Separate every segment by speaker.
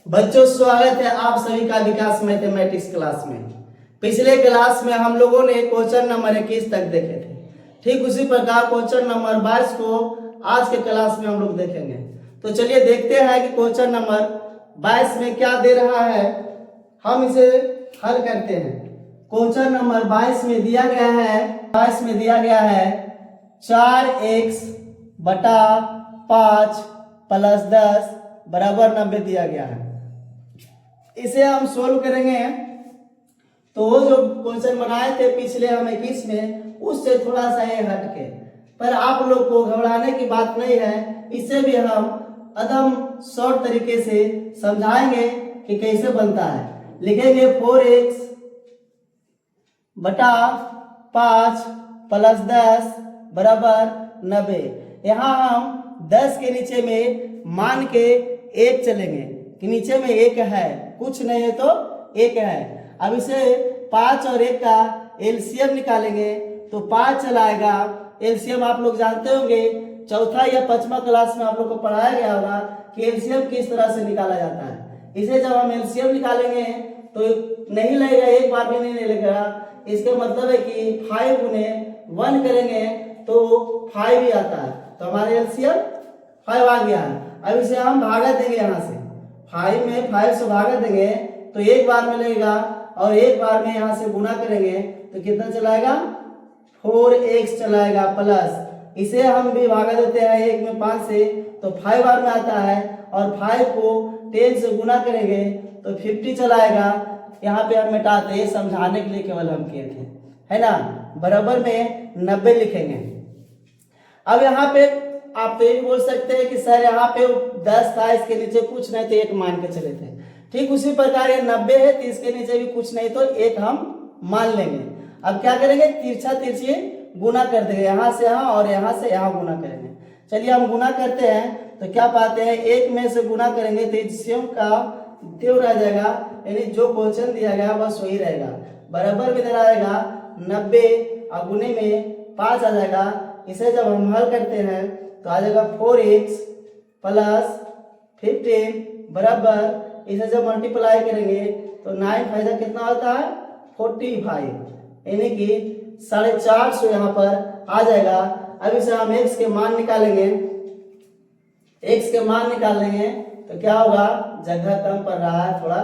Speaker 1: बच्चों स्वागत है आप सभी का विकास मैथमेटिक्स क्लास में। पिछले क्लास में हम लोगों ने क्वेश्चन नंबर 21 तक देखे थे। ठीक उसी प्रकार क्वेश्चन नंबर 22 को आज के क्लास में हम लोग देखेंगे। तो चलिए देखते हैं कि क्वेश्चन नंबर 22 में क्या दे रहा है, हम इसे हल करते हैं। क्वेश्चन नंबर 22 में दिया गया है 4x बटा 5 प्लस 10 बराबर 90 दिया गया है। इसे हम सोल्व करेंगे तो वो जो क्वेश्चन बनाए थे पिछले हम 21 में उससे थोड़ा सा ये हटके, पर आप लोग को घबराने की बात नहीं है। इसे भी हम एकदम शॉर्ट तरीके से समझाएंगे कि कैसे बनता है। लिखेंगे 4x बटा 5 प्लस 10 बराबर 90। यहाँ हम 10 के नीचे में मान के 1 चलेंगे कि नीचे में 1 है, कुछ नहीं है तो 1 है। अब इसे 5 और 1 का एलसीएम निकालेंगे तो 5 चलाएगा। एलसीएम आप लोग जानते होंगे, चौथा या 5वां क्लास में आप लोग को पढ़ाया गया होगा कि एलसीएम किस तरह से निकाला जाता है। इसे जब हम एलसीएम निकालेंगे तो नहीं लगेगा, एक बार भी नहीं लगेगा। इसका मतलब है कि 5 गुने 1 करेंगे तो 5 ही आता है, तो हमारे एलसीएम 5 आ गया है। अब इसे हम भागा देंगे, यहाँ से 5 में 5 से भागा देंगे तो एक बार में लगेगा और एक बार में यहाँ से गुना करेंगे तो कितना चलाएगा, 4x चलाएगा प्लस। इसे हम भी भागा देते हैं 1 में 5 से तो 5 बार में आता है और 5 को 10 से गुना करेंगे तो 50 चलाएगा। यहाँ पे हम मिटाते हैं, समझाने के लिए केवल हम किए थे, है ना। बराबर में 90 लिखेंगे। अब यहाँ पे आप तो ये बोल सकते हैं कि सर यहाँ पे 10 था, इसके नीचे कुछ नहीं तो 1 मान के चले थे। ठीक उसी प्रकार ये 90 है तो इसके नीचे भी कुछ नहीं तो 1 हम मान लेंगे। अब क्या करेंगे, तिरछा तिरछी गुना कर देंगे, यहाँ से यहाँ और यहाँ से यहाँ गुना करेंगे। चलिए हम गुना करते हैं तो क्या पाते हैं, 1 में से गुना करेंगे तो एलसीएम का त्यों रह जाएगा, यानी जो क्वेश्चन दिया गया बस वही रहेगा। बराबर में रहेगा 90 और गुने में 5 आ जाएगा। इसे जब हम हल करते हैं तो आ जाएगा 4x प्लस 15 बराबर, इसे जब मल्टीप्लाई करेंगे तो 9 फायदा कितना होता है 45, यानी कि 450 यहाँ पर आ जाएगा। अब इसे हम x के मान निकालेंगे, x के मान निकालेंगे तो क्या होगा, जगह कम पड़ रहा है, थोड़ा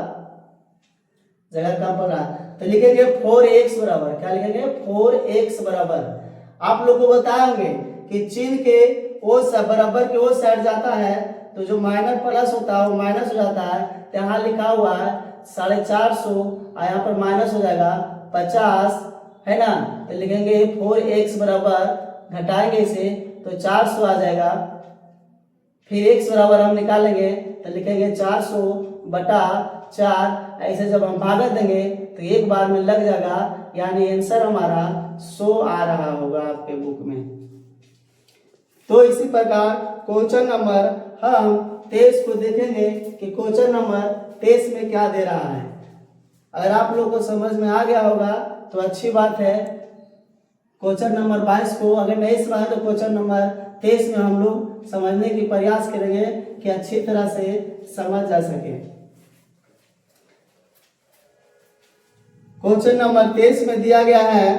Speaker 1: जगह कम पड़ रहा है तो लिखेंगे 4x बराबर, क्या लिखेंगे 4x बराबर। आप लोग को बताए होंगे कि चिन्ह के ओ बराबर के ओ साइड जाता है तो जो माइनस प्लस होता है वो माइनस हो जाता है। तो यहाँ लिखा हुआ है 450 और यहाँ पर माइनस हो जाएगा 50, है ना। तो लिखेंगे 4x बराबर, घटाएंगे इसे तो 400 आ जाएगा। फिर x बराबर हम निकालेंगे तो लिखेंगे 400 बटा 4। ऐसे जब हम भागा देंगे तो एक बार में लग जाएगा, यानी आंसर हमारा 100 आ रहा होगा आपके बुक में। तो इसी प्रकार क्वेश्चन नंबर हम 23 को देखेंगे कि क्वेश्चन नंबर 23 में क्या दे रहा है। अगर आप लोग को समझ में आ गया होगा तो अच्छी बात है। क्वेश्चन नंबर 22 को अगर नहीं समझा तो क्वेश्चन नंबर 23 में हम लोग समझने की प्रयास करेंगे कि अच्छी तरह से समझ जा सके। क्वेश्चन नंबर 23 में दिया गया है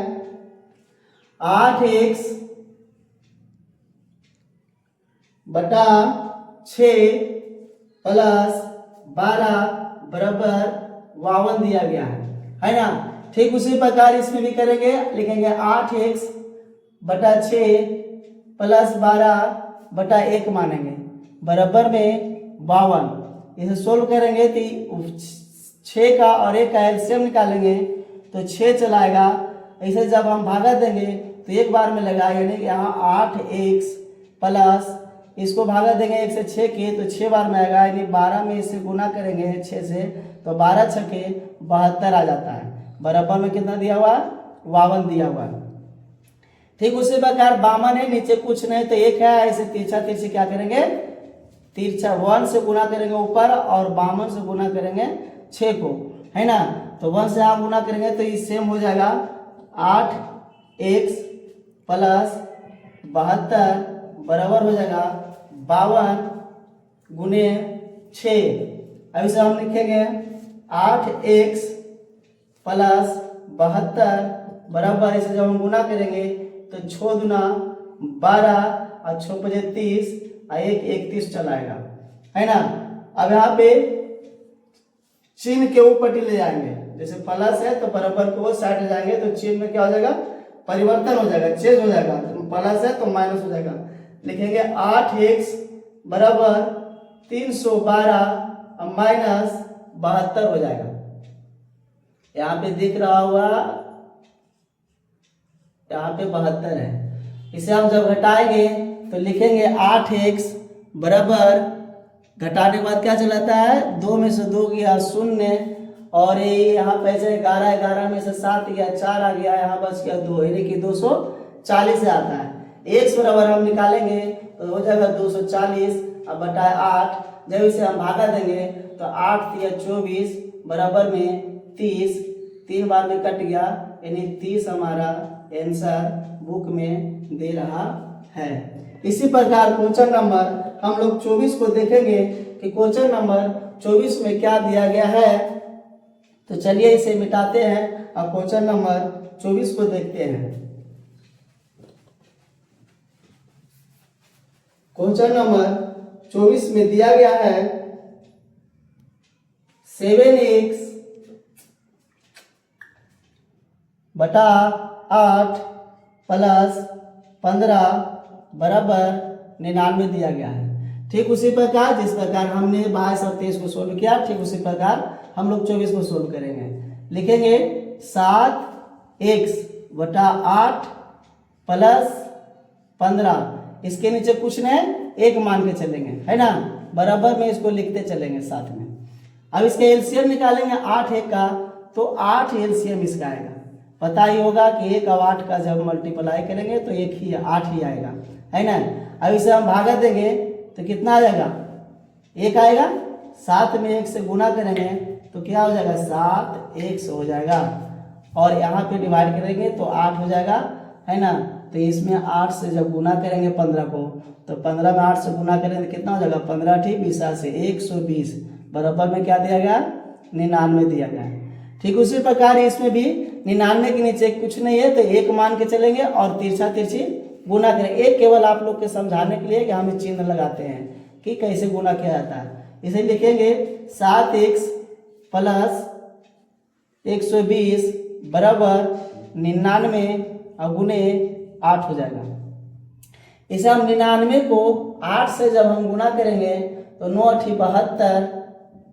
Speaker 1: 8x बटा 6 प्लस 12 बराबर 52 दिया गया है ना। ठीक उसी प्रकार इसमें भी करेंगे, लिखेंगे 8x बटा 6 प्लस 12 बटा 1 मानेंगे बराबर में 52। इसे सोल्व करेंगे तो 6 का और 1 का एलसीएम निकालेंगे तो 6 चलाएगा। इसे जब हम भागा देंगे तो एक बार में लगा, यानी कि यहाँ 8x प्लस, इसको भागा देंगे 1 से 6 के तो 6 बार में आएगा, यानी 12 में इसे गुना करेंगे 6 से तो 12 छके 72 आ जाता है। बराबर में कितना दिया हुआ, 52 दिया हुआ। ठीक उसी प्रकार 52 है, नीचे कुछ नहीं तो 1 है। ऐसे तिरछा तिरछी क्या करेंगे, तिरछा 1 से गुना करेंगे ऊपर और 52 से गुना करेंगे 6 को, है ना। तो 1 से आप गुना करेंगे तो ये सेम हो जाएगा 8x प्लस 72 बराबर हो जाएगा 52 गुने 6। अब इसे हम लिखेंगे 8x प्लस 72 बराबर, इसे जब हम गुना करेंगे तो 6 दूना 12 और 6 पचे 30 और 1 31 चलाएगा, है ना। अब यहाँ पे चिन्ह के ऊपर ले जाएंगे, जैसे प्लस है तो बराबर को वो साइड ले जाएंगे तो चिन्ह में क्या हो जाएगा, परिवर्तन हो जाएगा, चेंज हो जाएगा। तो प्लस है तो माइनस हो जाएगा, लिखेंगे 8x बराबर 312 और माइनस 72 हो जाएगा। यहाँ पे दिख रहा हुआ, यहाँ पे 72 है। इसे हम जब घटाएंगे तो लिखेंगे 8x बराबर, घटाने के बाद क्या चलाता है, 2 में से 2 गया 0 और ये यहाँ पैसे 11, 11 में से 7 गया 4 आ गया, यहाँ बच गया 2, यानी कि 240 से आता है। x बराबर हम निकालेंगे तो हो जाएगा 240 अब बटाए 8, जब इसे हम भागा देंगे तो 8 या 24 बराबर में 30, 3 बार में कट गया, यानी 30 हमारा आंसर बुक में दे रहा है। इसी प्रकार क्वेश्चन नंबर हम लोग 24 को देखेंगे कि क्वेश्चन नंबर 24 में क्या दिया गया है। तो चलिए इसे मिटाते हैं और क्वेश्चन नंबर 24 को देखते हैं। क्वेश्चन नंबर 24 में दिया गया है 7x बटा 8 प्लस 15 बराबर 99 दिया गया है। ठीक उसी प्रकार जिस प्रकार हमने 22 और 23 को सोल्व किया, ठीक उसी प्रकार हम लोग 24 को सोल्व करेंगे। लिखेंगे 7x बटा 8 प्लस 15, इसके नीचे कुछ नहीं, एक मान के चलेंगे, है ना, बराबर में इसको लिखते चलेंगे साथ में। अब इसका एलसीएम निकालेंगे 8 1 का, तो 8 एलसीएम इसका आएगा। पता ही होगा कि 1 और 8 का जब मल्टीप्लाई करेंगे तो 1 ही 8 ही आएगा, है ना। अब इसे हम भागा देंगे तो कितना आ जाएगा, 1 आएगा, 7 में 1 से गुना करेंगे तो क्या हो जाएगा, 7x हो जाएगा, और यहाँ पे डिवाइड करेंगे तो 8 हो जाएगा, है ना। तो इसमें 8 से जब गुना करेंगे 15 को, तो 15 में 8 से गुना करेंगे तो कितना हो जाएगा, 15 ठीक 20 से 120 बराबर में क्या दिया गया, 99 दिया गया। ठीक उसी प्रकार इसमें भी 99 के नीचे कुछ नहीं है तो 1 मान के चलेंगे और तिरछा तिरछी गुना करेंगे। एक केवल आप लोग के समझाने के लिए कि हम चिन्ह लगाते हैं कि कैसे गुना किया जाता है। इसे लिखेंगे 7x प्लस 120 बराबर 99 और गुने 8 हो जाएगा। इसे हम 99 को 8 से जब हम गुना करेंगे तो 9 8 72,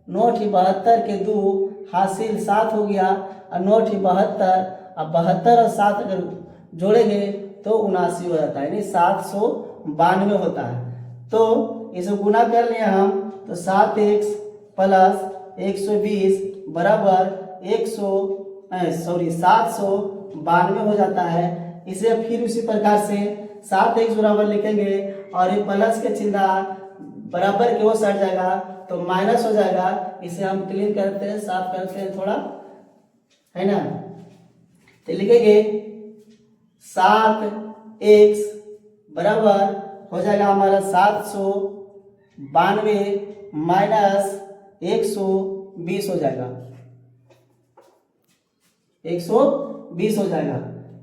Speaker 1: 9 8 72 के 2 हासिल 7 हो गया, और 9 8 72, अब 72 और 7 अगर जोड़ेंगे तो 79 हो जाता है, यानी 792 होता है। तो इसे गुना कर लिया हम, तो 7x प्लस 120 बराबर 792 हो जाता है। इसे फिर उसी प्रकार से 7x बराबर लिखेंगे और ये प्लस के चिन्ह बराबर के वो सट जाएगा तो माइनस हो जाएगा। इसे हम क्लीन करते हैं, साफ करते हैं थोड़ा, है ना। तो लिखेंगे 7x बराबर हो जाएगा हमारा 792 माइनस 120 हो जाएगा, 120 हो जाएगा।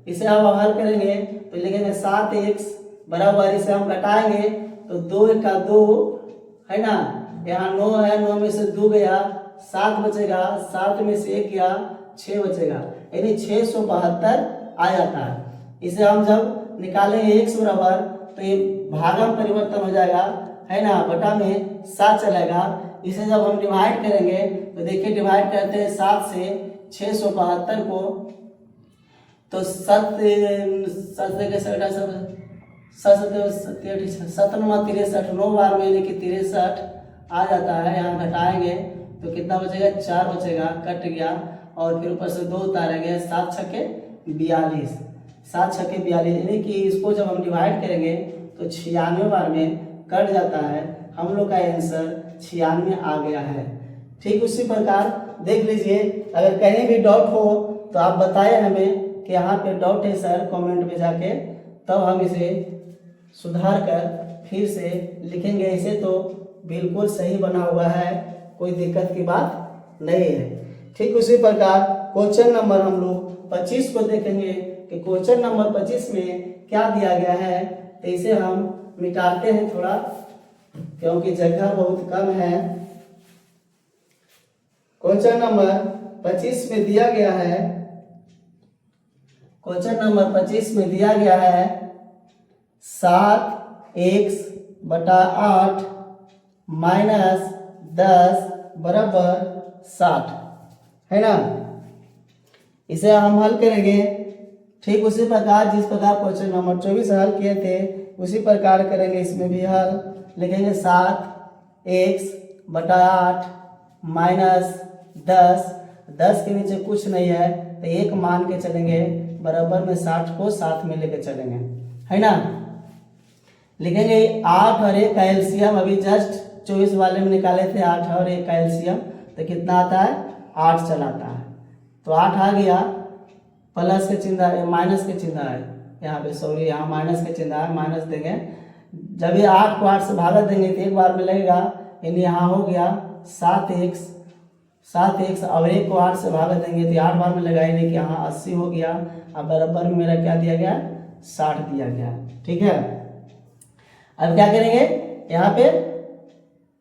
Speaker 1: इसे हम हल करेंगे तो लिखेंगे 7x बराबर, इसे हम घटाएंगे तो 2 1 का 2, है ना, यहाँ 9 है, 9 में से 2 गया, 7 बचेगा, 7 में से 1 गया, 6 बचेगा, यानी 672 आ जाता है। इसे हम जब निकालेंगे x बराबर तो ये भागम परिवर्तन हो जाएगा, है ना, बटा में 7 चलेगा। इसे जब हम डिवाइड करेंगे तो देखिए डिवाइड करते हैं 7 से 672 को, तो 7 9 बार में यानी कि 63 आ जाता है। यहाँ घटाएंगे तो कितना बचेगा, 4 बचेगा, कट गया, और फिर ऊपर से 2 उतारेंगे, 7 छक्के 42, 7 छक्के 42, यानी कि इसको जब हम डिवाइड करेंगे तो 96 बार में कट जाता है। हम लोग का आंसर 96 आ गया है। ठीक उसी प्रकार देख लीजिए, अगर कहीं भी डाउट हो तो आप बताएं हमें कि यहाँ पे डाउट है सर, कमेंट में जाके, तब हम इसे सुधार कर फिर से लिखेंगे। इसे तो बिल्कुल सही बना हुआ है कोई दिक्कत की बात नहीं है। ठीक उसी प्रकार क्वेश्चन नंबर हम लोग 25 को देखेंगे कि क्वेश्चन नंबर 25 में क्या दिया गया है। तो इसे हम मिटाते हैं थोड़ा, क्योंकि जगह बहुत कम है। क्वेश्चन नंबर 25 में दिया गया है, क्वेश्चन नंबर 25 में दिया गया है 7x/8 माइनस 10 बराबर 60 है ना। इसे हम हल करेंगे ठीक उसी प्रकार जिस प्रकार क्वेश्चन नंबर 24 हल किए थे उसी प्रकार करेंगे। इसमें भी हल लिखेंगे 7x/8 माइनस 10 के नीचे कुछ नहीं है तो एक मान के चलेंगे, बराबर में 60 को साथ में लेके चलेंगे, है ना। लिखेंगे 8 और 1 का एलसीएम अभी जस्ट 24 वाले में निकाले थे। 8 और 1 का एलसीएम तो कितना आता है, 8 चलाता है। तो 8 आ गया, प्लस के चिन्ह है, माइनस के चिन्ह है यहाँ पे, सॉरी यहाँ माइनस के चिन्ह है, माइनस देंगे। जब ये 8 को 8 से भागा देंगे तो एक बार में लगेगा, यानी यहाँ हो गया 7x और 1 को 8 से भागा देंगे तो 8 बार में लगाएंगे कि यहाँ 80 हो गया। अब बराबर में मेरा क्या दिया गया, 60 दिया गया। ठीक है, अब क्या करेंगे,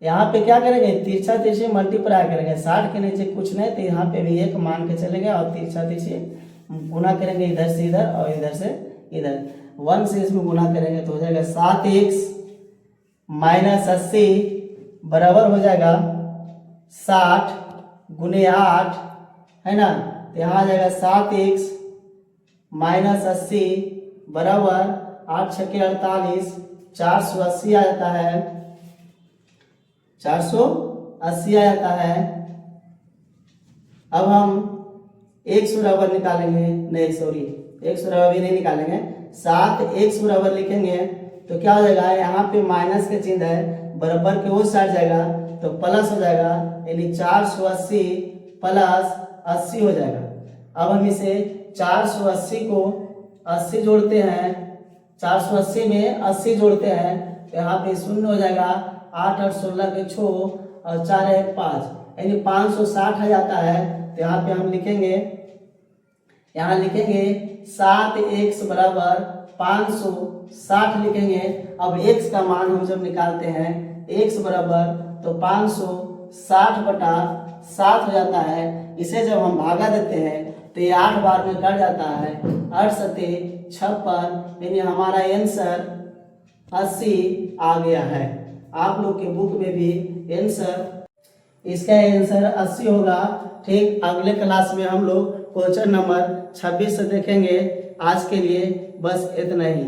Speaker 1: यहाँ पे क्या करेंगे, तिरछा तिरछी मल्टीप्लाई करेंगे। 60 के नीचे कुछ नहीं तो यहाँ पे भी 1 मान के चलेंगे और तिरछा तिरछी गुना करेंगे, इधर से इधर और इधर से इधर, 1 से इसमें गुना करेंगे तो हो जाएगा 7x माइनस 80 बराबर हो जाएगा 60 गुने 8, है ना। तो यहाँ आ जाएगा 7x माइनस 80 बराबर 8 छक्के 48, 480 आ जाता है, 480 आ जाता है। अब हम x बराबर निकालेंगे, नहीं सॉरी x बराबर भी नहीं निकालेंगे, 7x बराबर लिखेंगे तो क्या हो जाएगा, यहाँ पे माइनस के चिन्ह है, बराबर के वो साइड जाएगा तो प्लस हो जाएगा, यानी 480 प्लस 80 हो जाएगा। अब हम इसे 480 को 80 जोड़ते हैं, 480 में 80 जोड़ते हैं तो यहाँ पे शून्य हो जाएगा, 8 और 16 के 6 और 4 है 5, यानी 560 आ जाता है। तो यहाँ पे हम लिखेंगे, यहाँ लिखेंगे 7x बराबर 560 लिखेंगे। अब x का मान हम जब निकालते हैं, x बराबर तो 560/7 हो जाता है। इसे जब हम भागा देते हैं तो ये 8 बार में कट जाता है, 8 सते 56, यानी हमारा आंसर 80 आ गया है। आप लोग के बुक में भी आंसर, इसका आंसर 80 होगा। ठीक, अगले क्लास में हम लोग क्वेश्चन नंबर 26 से देखेंगे। आज के लिए बस इतना ही।